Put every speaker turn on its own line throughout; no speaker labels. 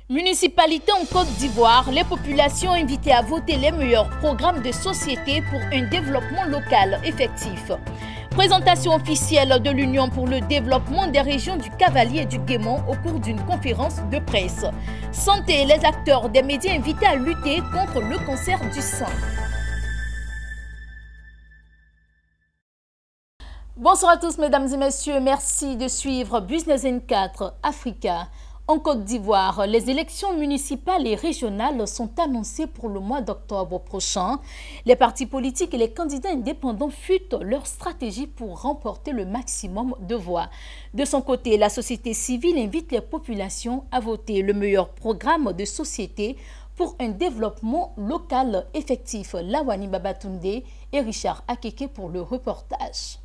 Municipalité en Côte d'Ivoire, les populations invitées à voter les meilleurs programmes de société pour un développement local effectif. Présentation officielle de l'Union pour le développement des régions du Cavalier et du Guémont au cours d'une conférence de presse. Santé, les acteurs des médias invités à lutter contre le cancer du sein. Bonsoir à tous mesdames et messieurs, merci de suivre Business N4 Africa. En Côte d'Ivoire, les élections municipales et régionales sont annoncées pour le mois d'octobre prochain. Les partis politiques et les candidats indépendants futent leur stratégie pour remporter le maximum de voix. De son côté, la société civile invite les populations à voter le meilleur programme de société pour un développement local effectif. Lawani Babatunde et Richard Akeke pour le reportage.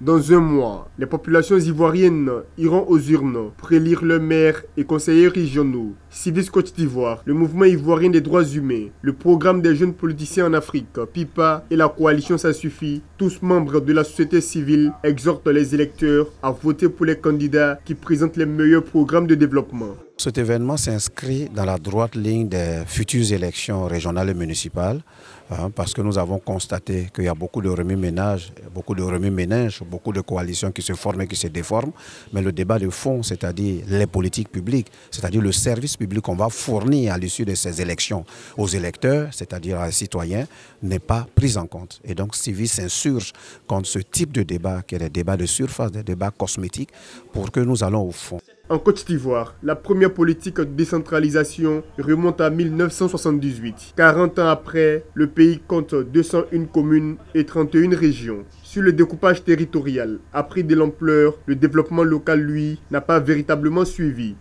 Dans un mois, les populations ivoiriennes iront aux urnes pour élire leurs maires et conseillers régionaux. Civis Côte d'Ivoire, le mouvement ivoirien des droits humains, le programme des jeunes politiciens en Afrique, PIPA et la coalition Ça Suffit, tous membres de la société civile, exhortent les électeurs à voter pour les candidats qui présentent les meilleurs programmes de développement.
Cet événement s'inscrit dans la droite ligne des futures élections régionales et municipales, parce que nous avons constaté qu'il y a beaucoup de remue-ménage, beaucoup de coalitions qui se forment et qui se déforment, mais le débat de fond, c'est-à-dire les politiques publiques, c'est-à-dire le service public qu'on va fournir à l'issue de ces élections aux électeurs, c'est-à-dire aux citoyens, n'est pas pris en compte. Et donc Civis s'insurge contre ce type de débat, qui est des débats de surface, des débats cosmétiques, pour que nous allons au fond.
En Côte d'Ivoire, la première politique de décentralisation remonte à 1978. 40 ans après, le pays compte 201 communes et 31 régions. Sur le découpage territorial, a pris de l'ampleur, le développement local, lui, n'a pas véritablement suivi.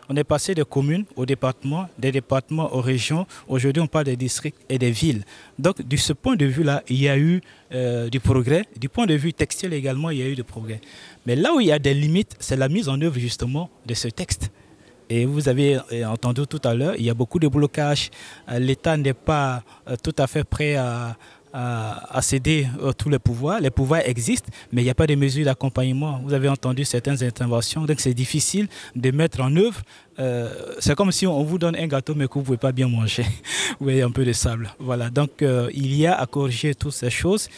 On est passé des communes aux départements, des départements aux régions. Aujourd'hui, on parle des districts et des villes. Donc, de ce point de vue-là, il y a eu du progrès. Du point de vue textuel également, il y a eu du progrès. Mais là où il y a des limites, c'est la mise en œuvre justement de ce texte. Et vous avez entendu tout à l'heure, il y a beaucoup de blocages. L'État n'est pas tout à fait prêt à céder tous les pouvoirs. Les pouvoirs existent, mais il n'y a pas de mesures d'accompagnement. Vous avez entendu certaines interventions, donc c'est difficile de mettre en œuvre. C'est comme si on vous donne un gâteau, mais que vous ne pouvez pas bien manger. Vous voyez un peu de sable. Voilà, donc il y a à corriger toutes ces choses.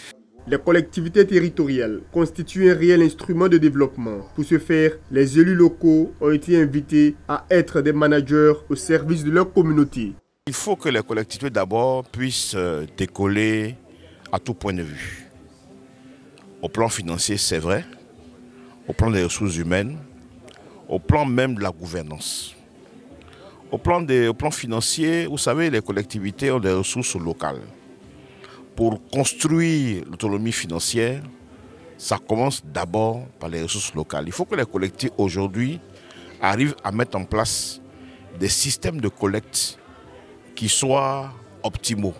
Les collectivités territoriales constituent un réel instrument de développement. Pour ce faire, les élus locaux ont été invités à être des managers au service de leur communauté.
Il faut que les collectivités d'abord puissent décoller à tout point de vue. Au plan financier, c'est vrai. Au plan des ressources humaines. Au plan même de la gouvernance. Au plan financier, vous savez, les collectivités ont des ressources locales. Pour construire l'autonomie financière, ça commence d'abord par les ressources locales. Il faut que les collectivités aujourd'hui arrivent à mettre en place des systèmes de collecte qui soient optimaux.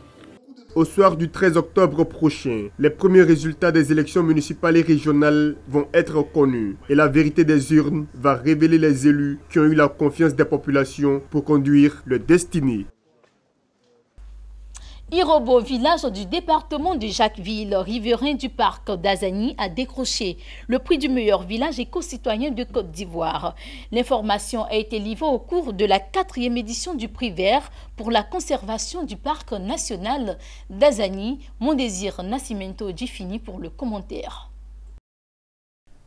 Au soir du 13 octobre prochain, les premiers résultats des élections municipales et régionales vont être connus. Et la vérité des urnes va révéler les élus qui ont eu la confiance des populations pour conduire leur destinée.
Irobo, village du département de Jacquesville, riverain du parc d'Azani, a décroché le prix du meilleur village éco-citoyen de Côte d'Ivoire. L'information a été livrée au cours de la 4e édition du prix vert pour la conservation du parc national d'Azani. Mon désir Nascimento Gifini pour le commentaire.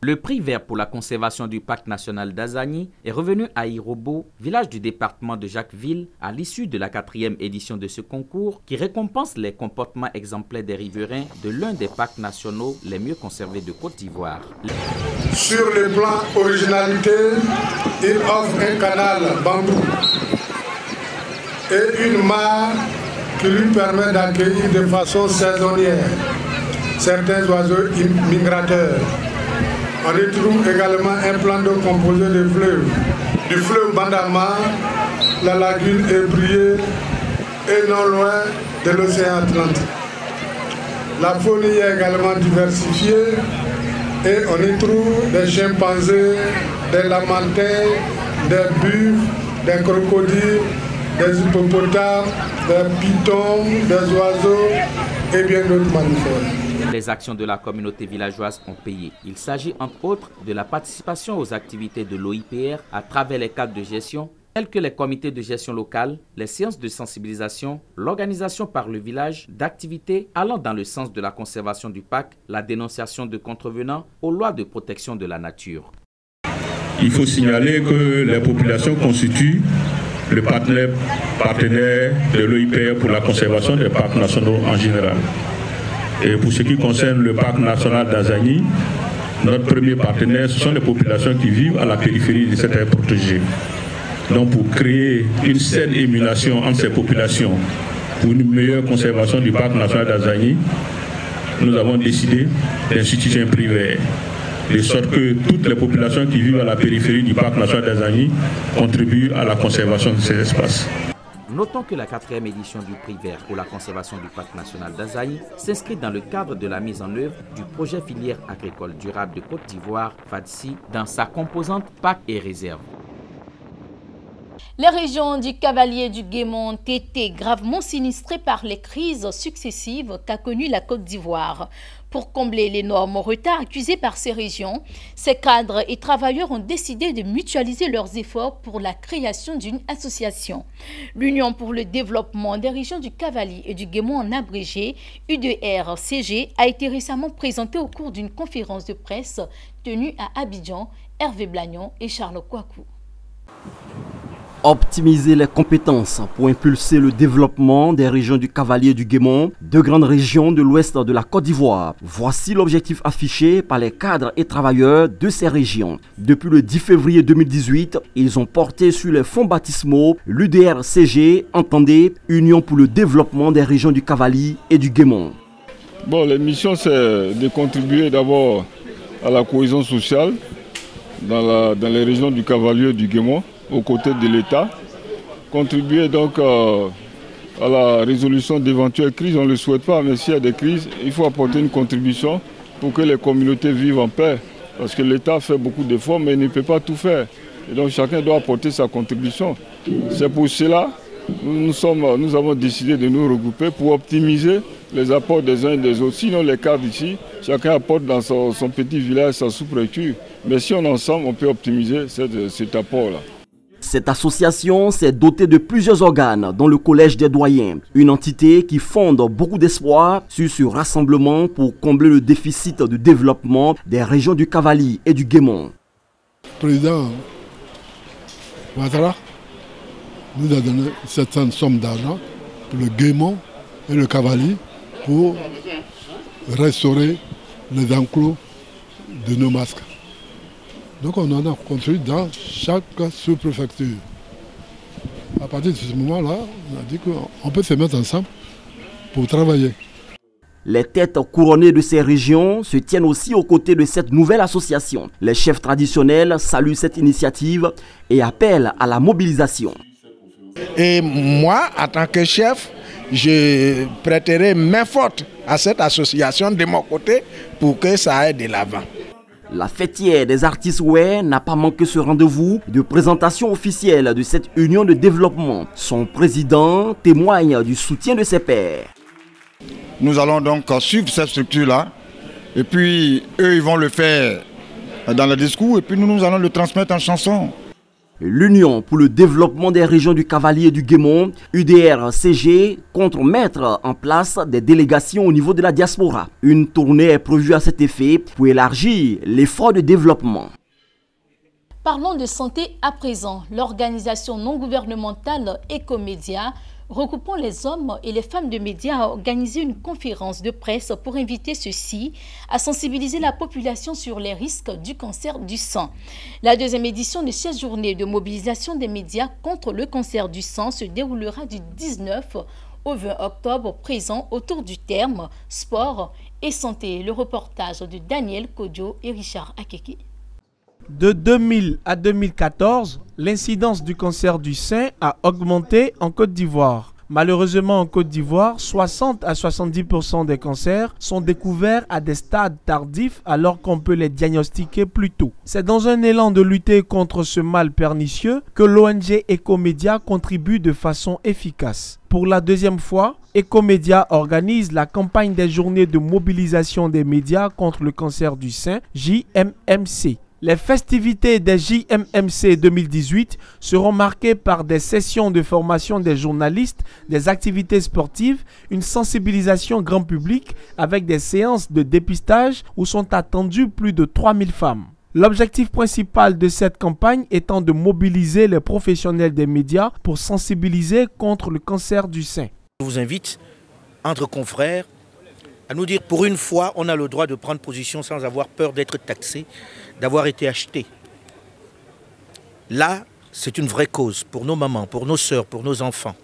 Le prix vert pour la conservation du parc national d'Azani est revenu à Irobo, village du département de Jacquesville, à l'issue de la 4e édition de ce concours qui récompense les comportements exemplaires des riverains de l'un des parcs nationaux les mieux conservés de Côte d'Ivoire.
Sur le plan originalité, il offre un canal bambou et une mare qui lui permet d'accueillir de façon saisonnière certains oiseaux migrateurs. On retrouve également un plan d'eau composé de fleuves. Du fleuve Bandama, la lagune est brillée et non loin de l'océan Atlantique. La faune est également diversifiée et on y trouve des chimpanzés, des lamantins, des buffles, des crocodiles, des hippopotames, des pitons, des oiseaux et bien d'autres mammifères.
Les actions de la communauté villageoise ont payé. Il s'agit entre autres de la participation aux activités de l'OIPR à travers les cadres de gestion tels que les comités de gestion locale, les séances de sensibilisation, l'organisation par le village d'activités allant dans le sens de la conservation du parc, la dénonciation de contrevenants aux lois de protection de la nature.
Il faut signaler que les populations constituent le partenaire de l'OIPR pour la conservation des parcs nationaux en général. Et pour ce qui concerne le parc national d'Azagny, notre premier partenaire, ce sont les populations qui vivent à la périphérie de cette aire protégée. Donc pour créer une saine émulation entre ces populations, pour une meilleure conservation du parc national d'Azagny, nous avons décidé d'instituer un privé, de sorte que toutes les populations qui vivent à la périphérie du parc national d'Azagny contribuent à la conservation de ces espaces.
Notons que la 4e édition du prix vert pour la conservation du parc national d'Azagny s'inscrit dans le cadre de la mise en œuvre du projet filière agricole durable de Côte d'Ivoire, FADSI, dans sa composante parc et réserve.
Les régions du Cavalier et du Guémont ont été gravement sinistrées par les crises successives qu'a connues la Côte d'Ivoire. Pour combler l'énorme retard accusé par ces régions, ces cadres et travailleurs ont décidé de mutualiser leurs efforts pour la création d'une association. L'Union pour le développement des régions du Cavalier et du Guémont en abrégé, UDR-CG, a été récemment présentée au cours d'une conférence de presse tenue à Abidjan. Hervé Blagnon et Charles Kouakou.
Optimiser les compétences pour impulser le développement des régions du Cavalier et du Guémont, deux grandes régions de l'ouest de la Côte d'Ivoire. Voici l'objectif affiché par les cadres et travailleurs de ces régions. Depuis le 10 février 2018, ils ont porté sur les fonds baptismaux l'UDR-CG, entendez Union pour le développement des régions du Cavalier et du Guémont.
Bon, la mission, c'est de contribuer d'abord à la cohésion sociale dans les régions du Cavalier et du Guémont, aux côtés de l'État, contribuer donc à la résolution d'éventuelles crises. On ne le souhaite pas, mais s'il y a des crises, il faut apporter une contribution pour que les communautés vivent en paix. Parce que l'État fait beaucoup d'efforts, mais il ne peut pas tout faire. Et donc chacun doit apporter sa contribution. C'est pour cela que nous avons décidé de nous regrouper pour optimiser les apports des uns et des autres. Sinon, les cadres ici, chacun apporte dans son petit village sa sous-préfecture. Mais si on est ensemble, on peut optimiser cet apport-là.
Cette association s'est dotée de plusieurs organes, dont le Collège des doyens, une entité qui fonde beaucoup d'espoir sur ce rassemblement pour combler le déficit de développement des régions du Cavalier et du Guémont.
Le président Ouattara nous a donné cette somme d'argent pour le Guémont et le Cavalier pour restaurer les enclos de nos masques. Donc on en a construit dans chaque sous-préfecture. À partir de ce moment-là, on a dit qu'on peut se mettre ensemble pour travailler.
Les têtes couronnées de ces régions se tiennent aussi aux côtés de cette nouvelle association. Les chefs traditionnels saluent cette initiative et appellent à la mobilisation.
Et moi, en tant que chef, je prêterai main forte à cette association de mon côté pour que ça aille de l'avant.
La fêtière des artistes Oué n'a pas manqué ce rendez-vous de présentation officielle de cette union de développement. Son président témoigne du soutien de ses pairs.
Nous allons donc suivre cette structure-là et puis eux ils vont le faire dans le discours et puis nous allons le transmettre en chanson.
L'Union pour le développement des régions du Cavalier et du Guémont, UDR-CG, compte mettre en place des délégations au niveau de la diaspora. Une tournée est prévue à cet effet pour élargir l'effort de développement.
Parlons de santé à présent. L'organisation non gouvernementale Ecomédia, regroupant les hommes et les femmes de médias, a organisé une conférence de presse pour inviter ceux-ci à sensibiliser la population sur les risques du cancer du sang. La deuxième édition de cette journée de mobilisation des médias contre le cancer du sang se déroulera du 19 au 20 octobre présent autour du terme sport et santé. Le reportage de Daniel Kodjo et Richard Akeke.
De 2000 à 2014, l'incidence du cancer du sein a augmenté en Côte d'Ivoire. Malheureusement, en Côte d'Ivoire, 60 à 70% des cancers sont découverts à des stades tardifs alors qu'on peut les diagnostiquer plus tôt. C'est dans un élan de lutter contre ce mal pernicieux que l'ONG Ecomédia contribue de façon efficace. Pour la deuxième fois, Ecomédia organise la campagne des journées de mobilisation des médias contre le cancer du sein, JMMC. Les festivités des JMMC 2018 seront marquées par des sessions de formation des journalistes, des activités sportives, une sensibilisation grand public avec des séances de dépistage où sont attendues plus de 3000 femmes. L'objectif principal de cette campagne étant de mobiliser les professionnels des médias pour sensibiliser contre le cancer du sein.
Je vous invite, entre confrères, à nous dire pour une fois, on a le droit de prendre position sans avoir peur d'être taxé, d'avoir été acheté. Là, c'est une vraie cause pour nos mamans, pour nos sœurs, pour nos enfants.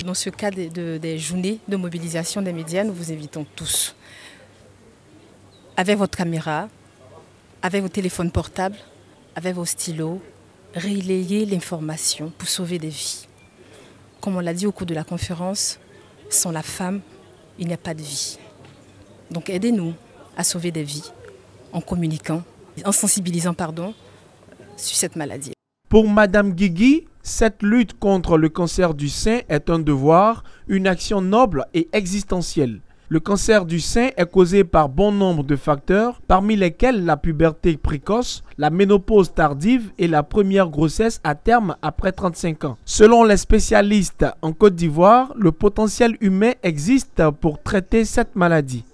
Dans ce cas des journées de mobilisation des médias, nous vous invitons tous, avec votre caméra, avec vos téléphones portables, avec vos stylos, relayez l'information pour sauver des vies. Comme on l'a dit au cours de la conférence, sans la femme, il n'y a pas de vie. Donc aidez-nous à sauver des vies en communiquant, en sensibilisant sur cette maladie.
Pour Madame Guigui, cette lutte contre le cancer du sein est un devoir, une action noble et existentielle. Le cancer du sein est causé par bon nombre de facteurs, parmi lesquels la puberté précoce, la ménopause tardive et la première grossesse à terme après 35 ans. Selon les spécialistes en Côte d'Ivoire, le potentiel humain existe pour traiter cette maladie.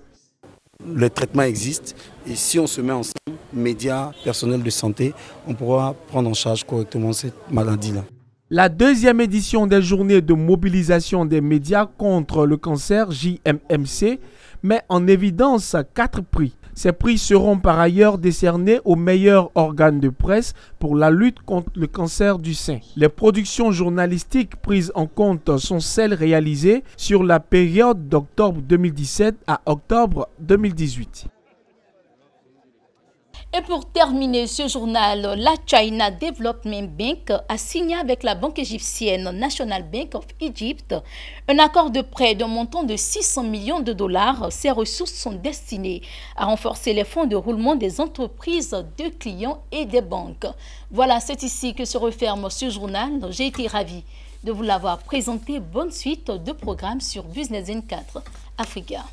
Le traitement existe et si on se met ensemble, médias, personnel de santé, on pourra prendre en charge correctement cette maladie-là.
La deuxième édition des journées de mobilisation des médias contre le cancer JMMC met en évidence 4 prix. Ces prix seront par ailleurs décernés aux meilleurs organes de presse pour la lutte contre le cancer du sein. Les productions journalistiques prises en compte sont celles réalisées sur la période d'octobre 2017 à octobre 2018.
Et pour terminer ce journal, la China Development Bank a signé avec la banque égyptienne National Bank of Egypt un accord de prêt d'un montant de 600 millions de dollars. Ces ressources sont destinées à renforcer les fonds de roulement des entreprises, de clients et des banques. Voilà, c'est ici que se referme ce journal. J'ai été ravie de vous l'avoir présenté. Bonne suite de programmes sur Business N4 Africa.